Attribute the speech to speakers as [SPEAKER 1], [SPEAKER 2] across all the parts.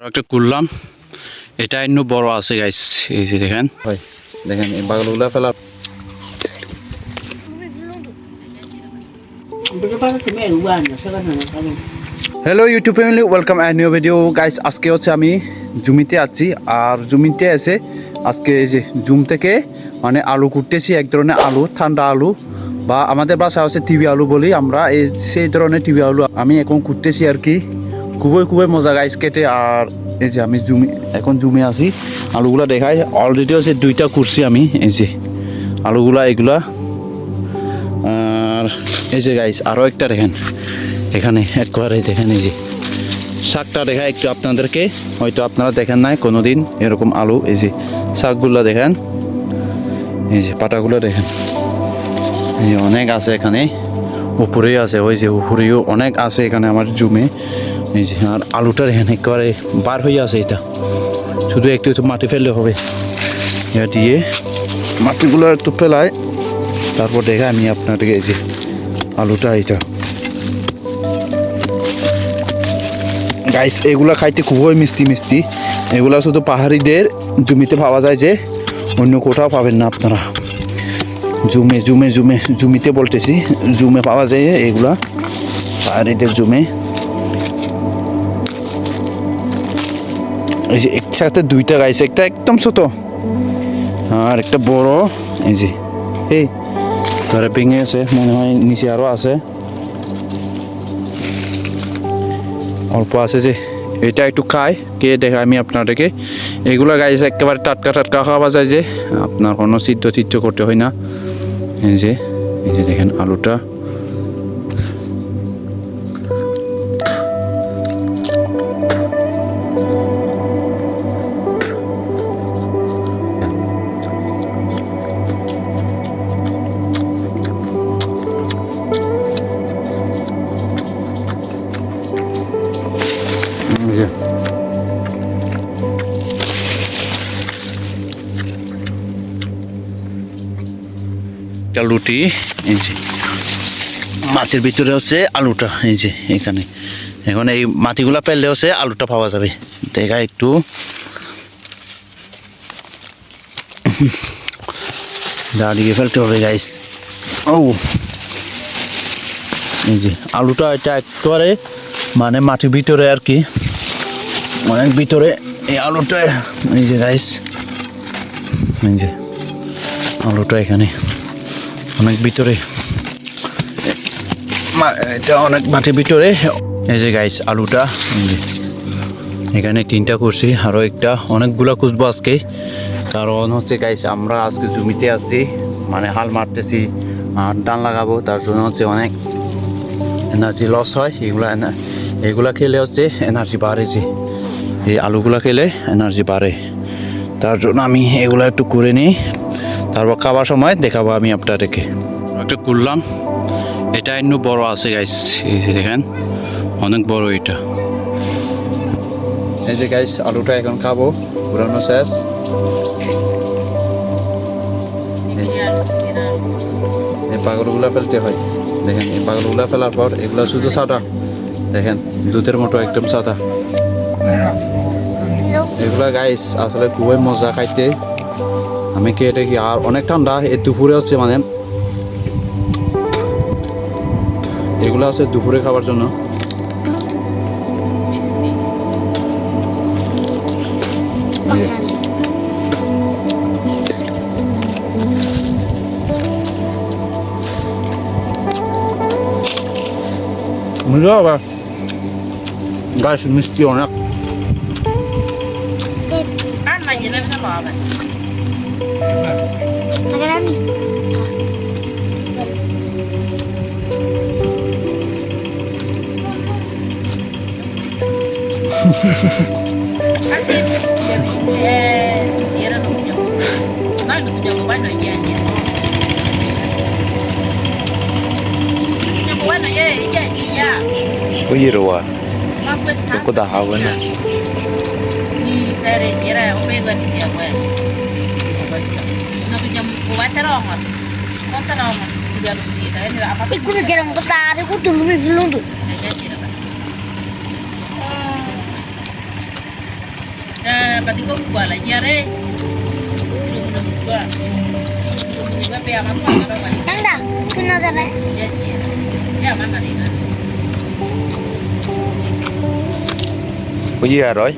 [SPEAKER 1] একটা করলাম, এটা একটু বড় আছে গাইস, এই যে দেখেন দেখেন এই বাগলগুলা ফেলা। Hello YouTube family, welcome and new video guys. আজকে হচ্ছে আমি জমিতে আছি, আর জমিতে এসে আজকে এই যে জুম থেকে মানে আলু কুটতেছি। এক ধরনের আলু, ঠান্ডা আলু, বা আমাদের বাসা হচ্ছে টিভি আলু বলি আমরা, এই সেই ধরনের টিভি আলু আমি এখন কুটতেছি আর কি। খুবই মজা গাইস খেতে। আর এই যে আমি এখন জুমে আছি, আলুগুলা দেখাই। অলরেডি হচ্ছে দুইটা কুটছি আমি, এই যে আলুগুলা এগুলা। আর এই যে গাইস আরও একটা দেখেন এখানে একবারে দেখেন, এই যে শাকটা দেখা একটু আপনাদেরকে, হয়তো আপনারা দেখেন নাই কোনোদিন এরকম আলু। এই যে শাকগুলো দেখেন, এই যে পাতাগুলো দেখেন, এই যে অনেক আছে এখানে, উপরেই আছে, ওই যে উপরেও অনেক আছে এখানে আমার জুমে। এই যে আর আলুটা দেখেন একেবারে বার হয়ে আছে, এটা শুধু একটু মাটি ফেললে হবে। এটা দিয়ে মাটিগুলো একটু ফেলায়, তারপর দেখা আমি আপনাদেরকে এই যে আলুটা এটা গাইস, এগুলা খাইতে খুবই মিষ্টি। এগুলা শুধু পাহাড়িদের জমিতে পাওয়া যায়, যে অন্য কোথাও পাবেন না আপনারা। জমিতে বলতেছি, জুমে পাওয়া যায় এগুলা, পাহাড়িদের জুমে। এই যে একসাথে দুইটা গাইস, একটা একদম ছোট আর একটা বড়। এই যে এই ধরে ভেঙে আছে, মনে হয় নিচে আরও আছে, অল্প আছে। যে এটা একটু খাই কে দেখা আমি আপনাদেরকে। এগুলো গাইছে একেবারে টাটকা খাওয়া যায়, যে আপনার কোনো সিদ্ধ করতে হয় না। এই যে দেখেন আলুটা, লুটি। এই যে মাটির ভিতরে হচ্ছে আলুটা, এই যে এখানে এখন এই মাটিগুলা পেলে হচ্ছে আলুটা পাওয়া যাবে। দেখা একটু দাঁড়িয়ে ফেলতে হবে গাইস। ও এই যে আলুটা, এটা একেবারে মানে মাটির ভিতরে আর কি, অনেক ভিতরে এই আলুটা। এই যে গাইস, এই যে আলুটা এখানে অনেক ভিতরে, এটা অনেক মাটির ভিতরে। এই যে গাইস আলুটা, এখানে তিনটা করছি, আরও একটা অনেকগুলো খুঁজবো আজকে। কারণ হচ্ছে গাইস আমরা আজকে জমিতে আছি, মানে হাল মারতেছি আর ধান লাগাবো, তার জন্য হচ্ছে অনেক এনার্জি লস হয়। এগুলা খেলে হচ্ছে এনার্জি বাড়েছে, এই আলুগুলা খেলে এনার্জি বাড়ে। তার জন্য আমি এগুলো একটু করে নিই, তারপর খাবার সময় দেখাবো আমি আপনাদেরকে। একটা করলাম, এটা একটু বড় আছে গাইস, এই যে দেখেন অনেক বড় এটা। এই যে গাইস আলুটা এখন খাবো, পুরানো শেষ। এই পাগলগুলা ফেলতে হয়, দেখেন এই পাগলগুলা ফেলার পর এগুলা শুধু সাদা, দেখেন দুধের মতো একদম সাদা। এগুলা গাইস আসলে খুবই মজা খাইতে, আমি খেয়ে দেখি। আর অনেক ঠান্ডা, এই দুপুরে হচ্ছে মানে এগুলো হচ্ছে দুপুরে খাবার জন্য। মজা হবে গাছ, মিষ্টি অনেক। Có gì rồi à? Có đào hào bên này.
[SPEAKER 2] Ikut jarang ketarik, aku dulu belum tuh.
[SPEAKER 3] berarti kau buat lagi ya re. Belum buat. Belum buat pe apa apa kalau kan.
[SPEAKER 2] Nang dah, kena dah be.
[SPEAKER 3] Ya mana ni?
[SPEAKER 1] Có gì à rồi?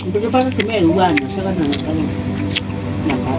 [SPEAKER 3] Itu kan pakai kemeh uban, saya kan nak tahu. Nampak.